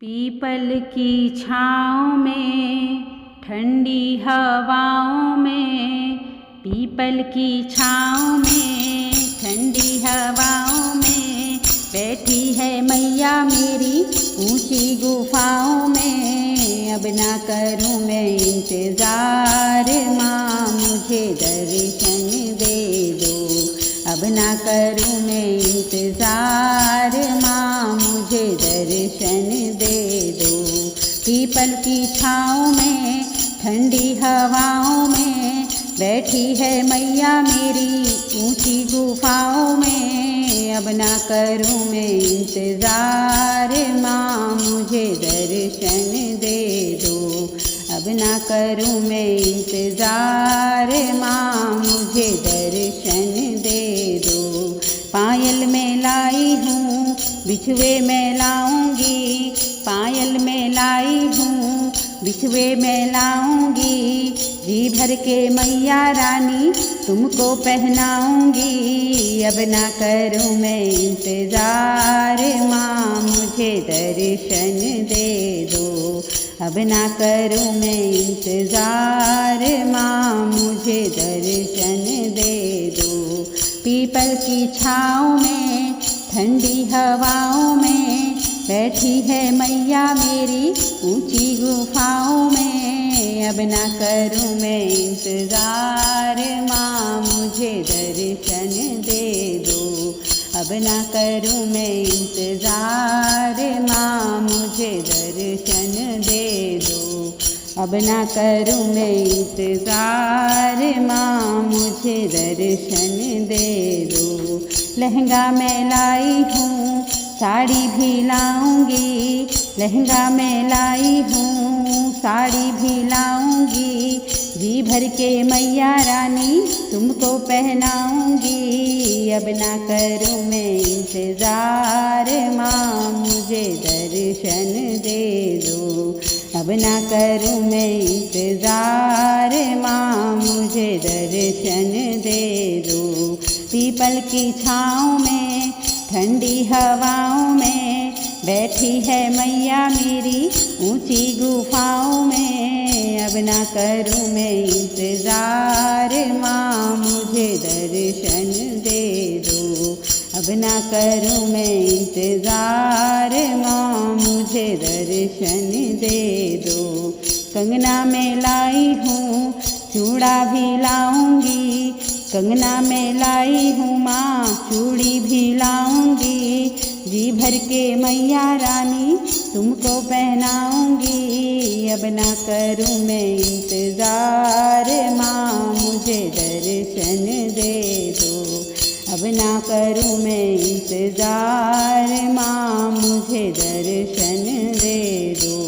People की छाँव में ठंडी हवाओं में, पीपल की छाँव में ठंडी हवाओं में बैठी है मैया मेरी ऊंची गुफाओं में। अब ना करूं मैं इंतज़ार, माँ मुझे दर्शन दे दो। अब ना करूं मैं इंतज़ार, माँ मुझे दर्शन दे दो। पीपल की छाँव में ठंडी हवाओं में बैठी है मैया मेरी ऊंची गुफाओं में। अब ना करूं मैं इंतज़ार, माँ मुझे दर्शन दे दो। अब ना करूं मैं इंतज़ार, माँ मुझे दर्शन दे दो। पायल में लाई हूँ बिछुए में लाऊंगी, पायल में लाई हूँ बिछुए में लाऊंगी। जी भर के मैया रानी तुमको पहनाऊंगी। अब ना करूं मैं इंतज़ार, माँ मुझे दर्शन दे दो। अब ना करूं मैं इंतज़ार, माँ मुझे दर्शन दे दो। पीपल की छाँव में ठंडी हवाओं में बैठी है मैया मेरी ऊंची गुफाओं में। अब ना करूं मैं इंतज़ार, माँ मुझे दर्शन दे दो। अब ना करूं मैं इंतज़ार, माँ मुझे दर्शन दे दो। अब ना करूं मैं इंतज़ार, माँ मुझे दर्शन दे दो। लहंगा मैं लाई हूँ साड़ी भी लाऊंगी, लहंगा मैं लाई हूँ साड़ी भी लाऊंगी। जी भर के मैया रानी तुमको पहनाऊंगी। अब ना करूं मैं इंतज़ार, माँ मुझे दर्शन दे दो। अब ना करूं मैं इंतज़ार, माँ मुझे दर्शन दे दो। पीपल की छाँव में ठंडी हवाओं में बैठी है मैया मेरी ऊंची गुफाओं में। अब ना करूं मैं इंतज़ार, माँ मुझे दर्शन दे दो। अब ना करूं मैं इंतज़ार, माँ मुझे दर्शन दे दो। कंगना में लाई हूँ चूड़ा भी लाऊंगी, कंगना में लाई हूँ माँ चूड़ी भी लाऊंगी। जी भर के मैया रानी तुमको पहनाऊंगी। अब ना करूं मैं इंतज़ार, माँ मुझे दर्शन दे दो। अब ना करूं मैं इंतज़ार, माँ मुझे दर्शन दे दो।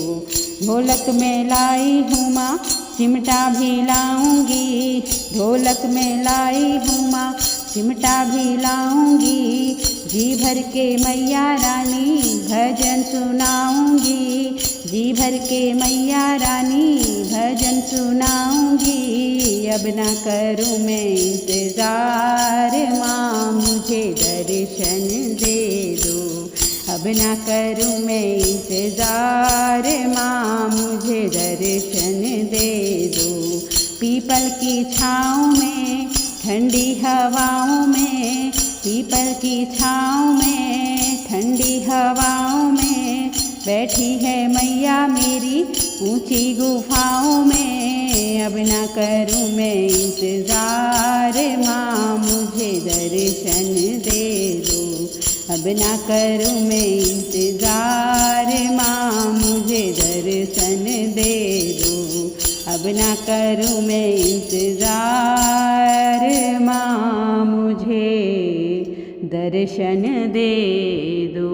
ढोलक में लाई हूँ माँ चिमटा भी लाऊंगी, ढोलक में लाई हूँ माँ चिमटा भी लाऊंगी। जी भर के मैया रानी भजन सुनाऊंगी, जी भर के मैया रानी भजन सुनाऊंगी। अब ना करूं मैं इंतज़ार, माँ मुझे दर्शन दे दो। अब ना करूं मैं इंतज़ार, माँ मुझे दर्शन दे दो। पीपल की छाँव में ठंडी हवाओं में, पीपल की छाँव में ठंडी हवाओं में बैठी है मैया मेरी ऊंची गुफाओं में। अब ना करूं मैं इंतज़ार, माँ मुझे दर्शन दे दो। अब ना करूं मैं इंतज़ार, माँ मुझे दर्शन दे दो। अब ना करूं मैं इंतज़ार, माँ मुझे दर्शन दे दो।